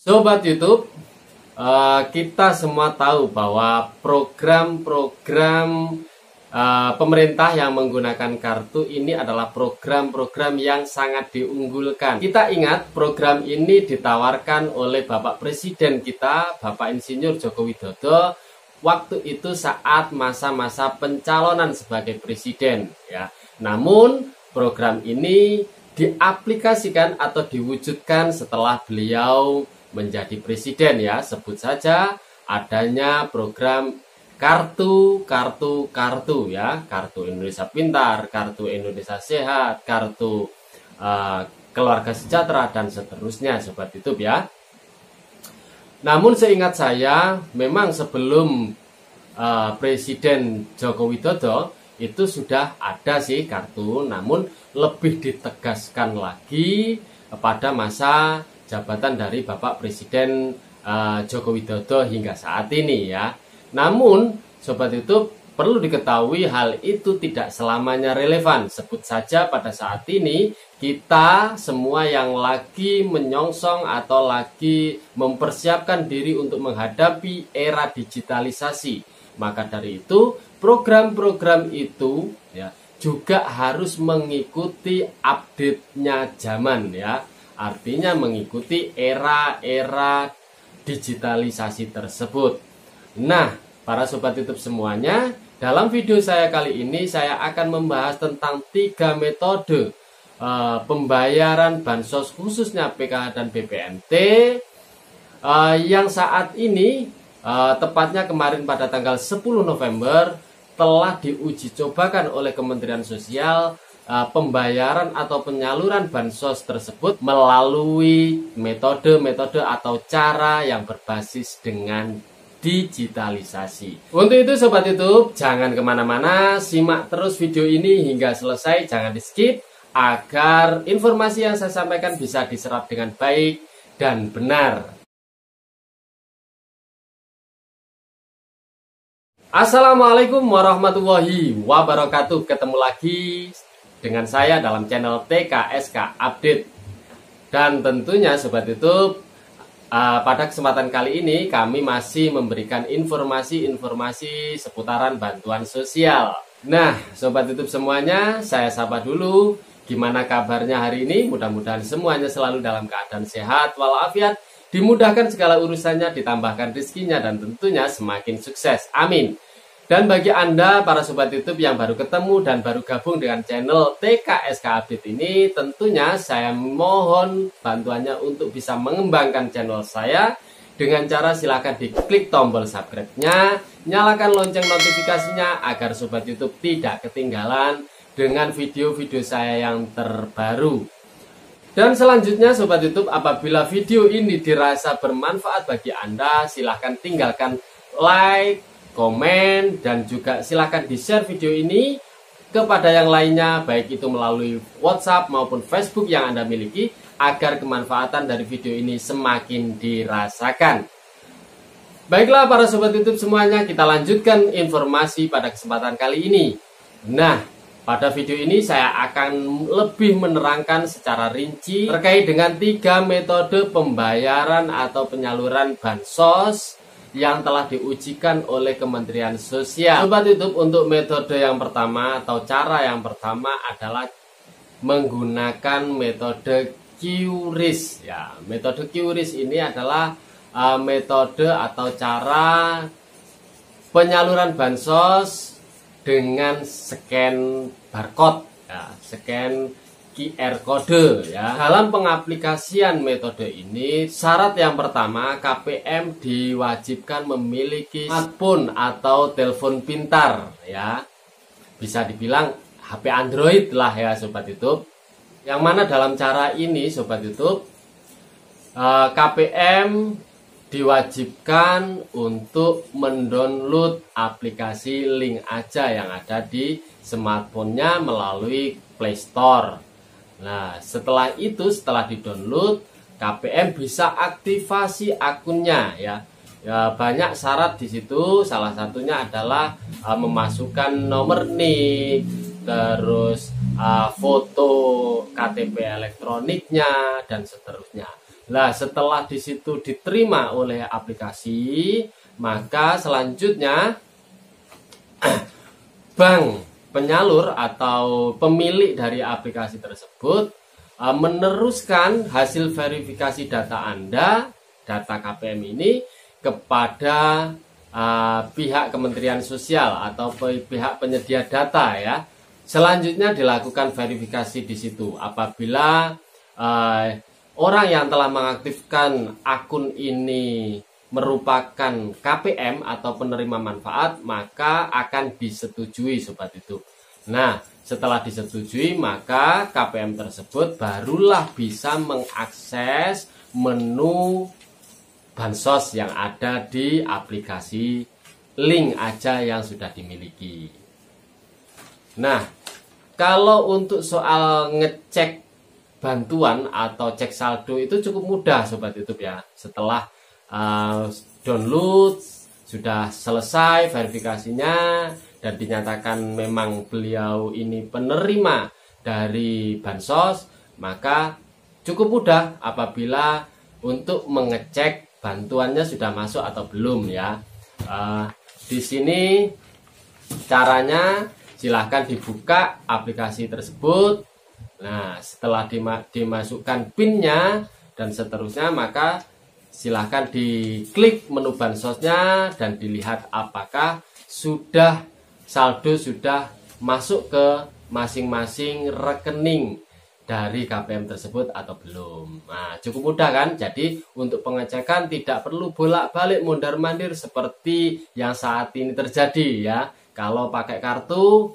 Sobat YouTube, kita semua tahu bahwa program-program pemerintah yang menggunakan kartu ini adalah program-program yang sangat diunggulkan. Kita ingat program ini ditawarkan oleh Bapak Presiden kita, Bapak Insinyur Joko Widodo, waktu itu saat masa-masa pencalonan sebagai presiden. Ya. Namun program ini diaplikasikan atau diwujudkan setelah beliau menjadi presiden, ya. Sebut saja adanya program kartu ya, kartu Indonesia Pintar, kartu Indonesia Sehat, kartu keluarga sejahtera dan seterusnya, Sobat YouTube ya. Namun seingat saya memang sebelum Presiden Joko Widodo itu sudah ada sih kartu, namun lebih ditegaskan lagi pada masa jabatan dari Bapak Presiden Joko Widodo hingga saat ini ya. Namun Sobat YouTube perlu diketahui hal itu tidak selamanya relevan. Sebut saja pada saat ini kita semua yang lagi menyongsong atau lagi mempersiapkan diri untuk menghadapi era digitalisasi. Maka dari itu program-program itu ya juga harus mengikuti update-nya zaman ya. Artinya mengikuti era-era digitalisasi tersebut. Nah, para Sobat YouTube semuanya, dalam video saya kali ini saya akan membahas tentang 3 metode pembayaran bansos khususnya PKH dan BPNT yang saat ini tepatnya kemarin pada tanggal 10 November telah diuji cobakan oleh Kementerian Sosial pembayaran atau penyaluran bansos tersebut melalui metode-metode atau cara yang berbasis dengan digitalisasi. Untuk itu Sobat YouTube, jangan kemana-mana, simak terus video ini hingga selesai, jangan di skip, agar informasi yang saya sampaikan bisa diserap dengan baik dan benar. Assalamualaikum warahmatullahi wabarakatuh. Ketemu lagi dengan saya dalam channel TKSK Update. Dan tentunya Sobat YouTube, pada kesempatan kali ini kami masih memberikan informasi-informasi seputaran bantuan sosial. Nah, Sobat YouTube semuanya, saya sapa dulu. Gimana kabarnya hari ini? Mudah-mudahan semuanya selalu dalam keadaan sehat walafiat, dimudahkan segala urusannya, ditambahkan rezekinya, dan tentunya semakin sukses. Amin. Dan bagi Anda para Sobat YouTube yang baru ketemu dan baru gabung dengan channel TKSK Update ini, tentunya saya mohon bantuannya untuk bisa mengembangkan channel saya dengan cara silakan diklik tombol subscribe-nya, nyalakan lonceng notifikasinya agar Sobat YouTube tidak ketinggalan dengan video-video saya yang terbaru. Dan selanjutnya Sobat YouTube, apabila video ini dirasa bermanfaat bagi Anda, silahkan tinggalkan like, komen, dan juga silahkan di-share video ini kepada yang lainnya, baik itu melalui WhatsApp maupun Facebook yang Anda miliki, agar kemanfaatan dari video ini semakin dirasakan. Baiklah para Sobat YouTube semuanya, kita lanjutkan informasi pada kesempatan kali ini. Nah, pada video ini saya akan lebih menerangkan secara rinci terkait dengan 3 metode pembayaran atau penyaluran bansos yang telah diujikan oleh Kementerian Sosial. Sobat YouTube, untuk metode yang pertama atau cara yang pertama adalah menggunakan metode QRIS. Ya, metode QRIS ini adalah metode atau cara penyaluran bansos dengan scan barcode, ya, scan QR kode ya. Dalam pengaplikasian metode ini, syarat yang pertama, KPM diwajibkan memiliki smartphone atau telepon pintar ya. Bisa dibilang HP Android lah ya Sobat YouTube. Yang mana dalam cara ini Sobat YouTube, KPM diwajibkan untuk mendownload aplikasi Link Aja yang ada di smartphone-nya melalui Play Store. Nah, setelah itu, setelah di-download, KPM bisa aktivasi akunnya ya. Ya, banyak syarat di situ. Salah satunya adalah memasukkan nomor NIK, terus foto KTP elektroniknya dan seterusnya. Nah, setelah di situ diterima oleh aplikasi, maka selanjutnya bank penyalur atau pemilik dari aplikasi tersebut meneruskan hasil verifikasi data Anda, data KPM ini kepada pihak Kementerian Sosial atau pihak penyedia data ya. Selanjutnya dilakukan verifikasi di situ. Apabila orang yang telah mengaktifkan akun ini merupakan KPM atau penerima manfaat, maka akan disetujui sobat YouTube. Nah, setelah disetujui, maka KPM tersebut barulah bisa mengakses menu bansos yang ada di aplikasi link aja yang sudah dimiliki. Nah, kalau untuk soal ngecek bantuan atau cek saldo itu cukup mudah sobat YouTube ya. Setelah download sudah selesai verifikasinya dan dinyatakan memang beliau ini penerima dari bansos, maka cukup mudah apabila untuk mengecek bantuannya sudah masuk atau belum ya. Di sini caranya silahkan dibuka aplikasi tersebut. Nah, setelah dimasukkan PIN-nya dan seterusnya, maka silahkan diklik menu bansosnya dan dilihat apakah saldo sudah masuk ke masing-masing rekening dari KPM tersebut atau belum. Nah, cukup mudah kan? Jadi untuk pengecekan tidak perlu bolak-balik mondar-mandir seperti yang saat ini terjadi ya. Kalau pakai kartu,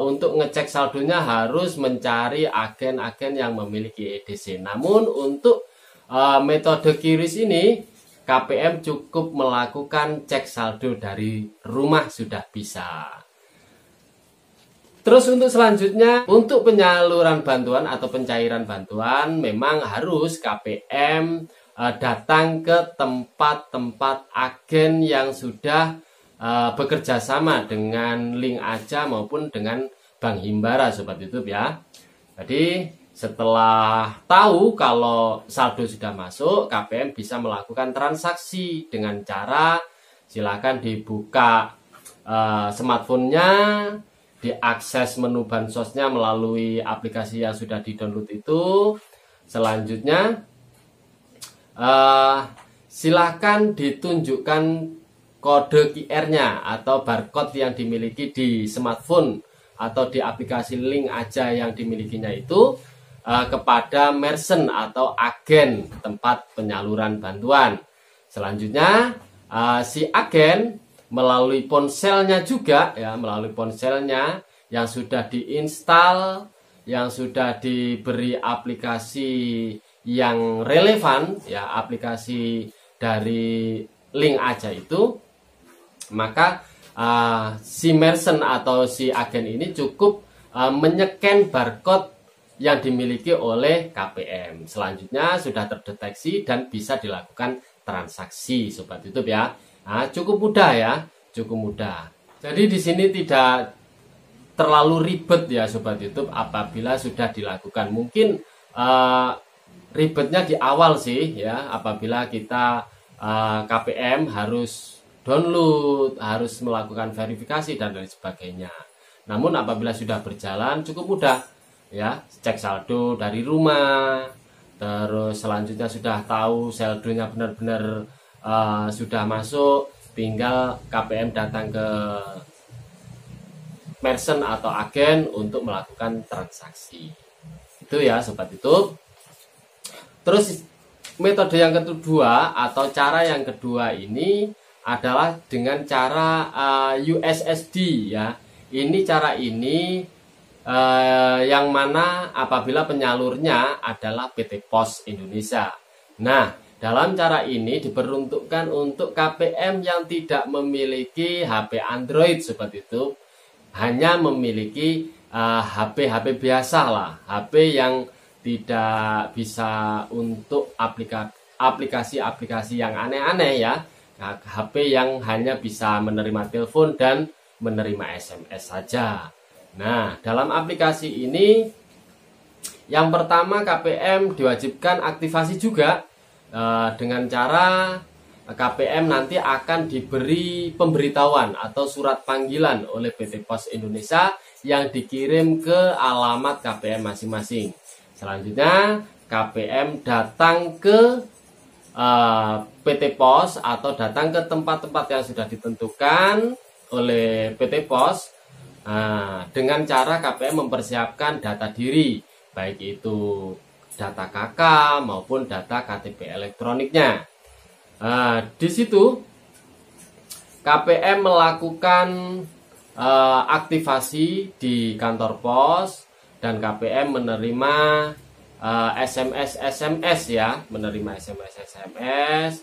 untuk ngecek saldonya harus mencari agen-agen yang memiliki EDC. Namun untuk metode QRIS ini, KPM cukup melakukan cek saldo dari rumah sudah bisa. Terus untuk selanjutnya, untuk penyaluran bantuan atau pencairan bantuan, memang harus KPM datang ke tempat-tempat agen yang sudah bekerja sama dengan link aja maupun dengan Bank Himbara sobat YouTube ya. Jadi setelah tahu kalau saldo sudah masuk, KPM bisa melakukan transaksi dengan cara silakan dibuka smartphone-nya, diakses menu bansosnya melalui aplikasi yang sudah di-download itu. Selanjutnya silakan ditunjukkan kode QR-nya atau barcode yang dimiliki di smartphone atau di aplikasi link aja yang dimilikinya itu kepada merchant atau agen tempat penyaluran bantuan. Selanjutnya si agen melalui ponselnya juga ya, melalui ponselnya yang sudah diinstal, yang sudah diberi aplikasi yang relevan ya, aplikasi dari link aja itu, maka si merchant atau si agen ini cukup menyeken barcode yang dimiliki oleh KPM. Selanjutnya sudah terdeteksi dan bisa dilakukan transaksi sobat YouTube ya. Nah, cukup mudah ya, cukup mudah. Jadi di sini tidak terlalu ribet ya sobat YouTube apabila sudah dilakukan. Mungkin ribetnya di awal sih ya, apabila kita KPM harus download, harus melakukan verifikasi dan lain sebagainya. Namun apabila sudah berjalan cukup mudah ya, cek saldo dari rumah, terus selanjutnya sudah tahu saldonya benar-benar sudah masuk, tinggal KPM datang ke merchant atau agen untuk melakukan transaksi. Itu ya sobat YouTube. Terus metode yang kedua atau cara yang kedua ini adalah dengan cara USSD ya. Ini cara ini yang mana apabila penyalurnya adalah PT Pos Indonesia. Nah, dalam cara ini diperuntukkan untuk KPM yang tidak memiliki HP Android sobat YouTube, hanya memiliki HP biasa lah, HP yang tidak bisa untuk aplikasi-aplikasi yang aneh-aneh ya, HP yang hanya bisa menerima telepon dan menerima SMS saja. Nah, dalam aplikasi ini Yang pertama, KPM diwajibkan aktivasi juga dengan cara KPM nanti akan diberi pemberitahuan atau surat panggilan oleh PT Pos Indonesia yang dikirim ke alamat KPM masing-masing. Selanjutnya KPM datang ke PT Pos atau datang ke tempat-tempat yang sudah ditentukan oleh PT Pos dengan cara KPM mempersiapkan data diri, baik itu data KK maupun data KTP elektroniknya. Di situ KPM melakukan aktivasi di kantor pos dan KPM menerima SMS ya, menerima SMS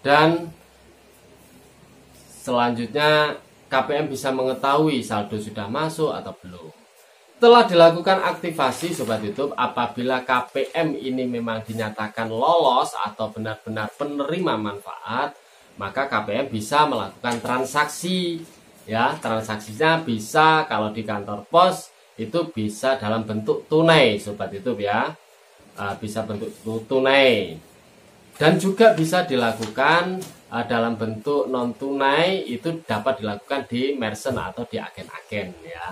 dan selanjutnya KPM bisa mengetahui saldo sudah masuk atau belum. Setelah dilakukan aktivasi Sobat YouTube, apabila KPM ini memang dinyatakan lolos atau benar-benar penerima manfaat, maka KPM bisa melakukan transaksi. Ya, transaksinya bisa kalau di kantor pos itu bisa dalam bentuk tunai Sobat YouTube ya. Bisa bentuk tunai. Dan juga bisa dilakukan dalam bentuk non tunai, itu dapat dilakukan di merchant atau di agen-agen ya.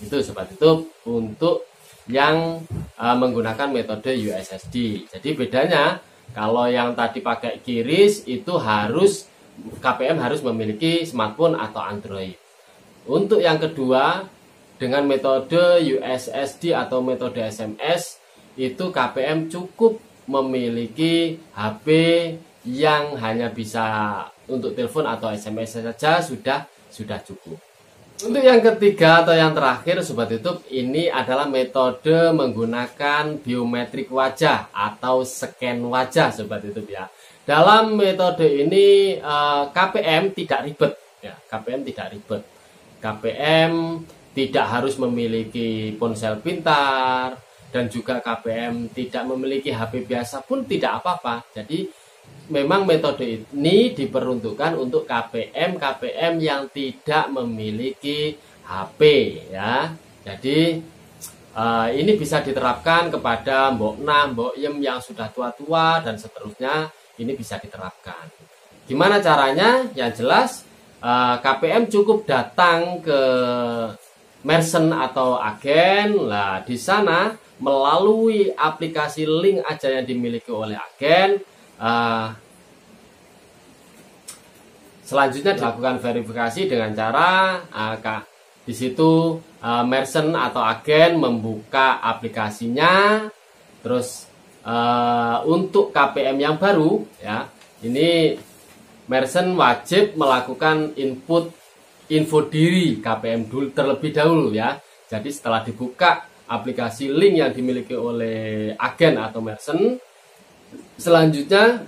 Itu Sobat YouTube untuk yang menggunakan metode USSD. Jadi bedanya kalau yang tadi pakai QRIS itu harus KPM harus memiliki smartphone atau Android. Untuk yang kedua dengan metode USSD atau metode SMS itu KPM cukup memiliki HP yang hanya bisa untuk telepon atau SMS saja sudah cukup. Untuk yang ketiga atau yang terakhir Sobat YouTube, ini adalah metode menggunakan biometrik wajah atau scan wajah Sobat YouTube ya. Dalam metode ini KPM tidak ribet ya, KPM tidak ribet. KPM tidak harus memiliki ponsel pintar dan juga KPM tidak memiliki HP biasa pun tidak apa-apa. Jadi memang metode ini diperuntukkan untuk KPM yang tidak memiliki HP ya. Jadi ini bisa diterapkan kepada Mbok Nah, Mbok Yem yang sudah tua-tua dan seterusnya, ini bisa diterapkan. Gimana caranya? Yang jelas KPM cukup datang ke merchant atau agen. Lah di sana melalui aplikasi link aja yang dimiliki oleh agen. Selanjutnya dilakukan verifikasi dengan cara di situ merchant atau agen membuka aplikasinya. Terus untuk KPM yang baru ya, ini merchant wajib melakukan input info diri KPM dulu terlebih dahulu ya. Jadi setelah dibuka aplikasi link yang dimiliki oleh agen atau merchant, selanjutnya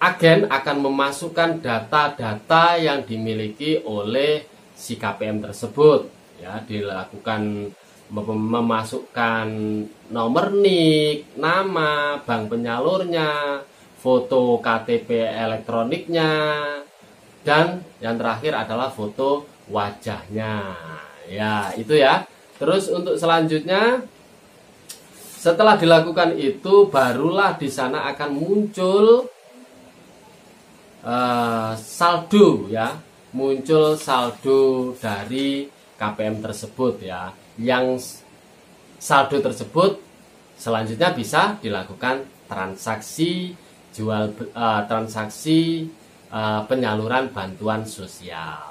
agen akan memasukkan data-data yang dimiliki oleh si KPM tersebut ya, dilakukan memasukkan nomor NIK, nama, bank penyalurnya, foto KTP elektroniknya, dan yang terakhir adalah foto wajahnya. Ya, itu ya. Terus untuk selanjutnya setelah dilakukan itu barulah di sana akan muncul saldo ya, muncul saldo dari KPM tersebut ya. Yang saldo tersebut selanjutnya bisa dilakukan transaksi penyaluran bantuan sosial.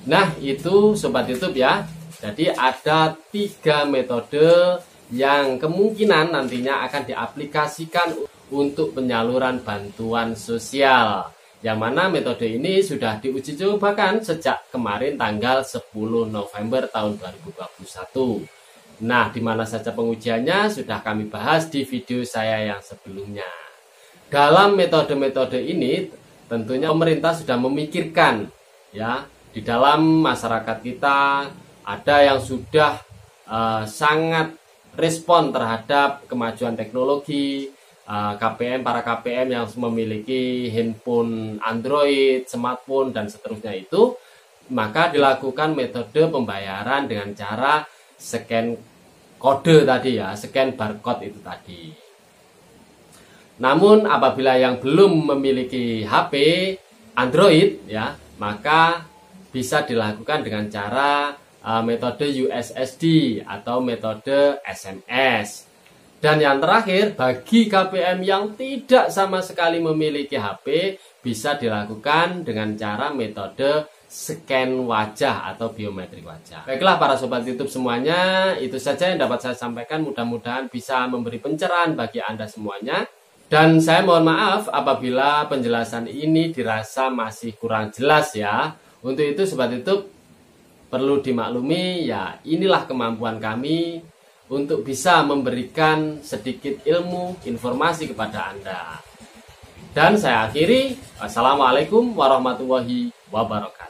Nah, itu Sobat YouTube ya. Jadi ada 3 metode yang kemungkinan nantinya akan diaplikasikan untuk penyaluran bantuan sosial. Yang mana metode ini sudah diuji cobakan sejak kemarin tanggal 10 November tahun 2021. Nah, di mana saja pengujiannya sudah kami bahas di video saya yang sebelumnya. Dalam metode-metode ini tentunya pemerintah sudah memikirkan ya, di dalam masyarakat kita ada yang sudah sangat respon terhadap kemajuan teknologi. Para KPM yang memiliki handphone Android, smartphone dan seterusnya itu, maka dilakukan metode pembayaran dengan cara scan kode tadi ya, scan barcode itu tadi. Namun apabila yang belum memiliki HP Android ya, maka bisa dilakukan dengan cara metode USSD atau metode SMS. Dan yang terakhir, bagi KPM yang tidak sama sekali memiliki HP, bisa dilakukan dengan cara metode scan wajah atau biometrik wajah. Baiklah para sobat YouTube semuanya, itu saja yang dapat saya sampaikan. Mudah-mudahan bisa memberi pencerahan bagi Anda semuanya. Dan saya mohon maaf apabila penjelasan ini dirasa masih kurang jelas ya. Untuk itu sobat YouTube perlu dimaklumi ya, inilah kemampuan kami untuk bisa memberikan sedikit ilmu, informasi kepada Anda. Dan saya akhiri, wassalamualaikum warahmatullahi wabarakatuh.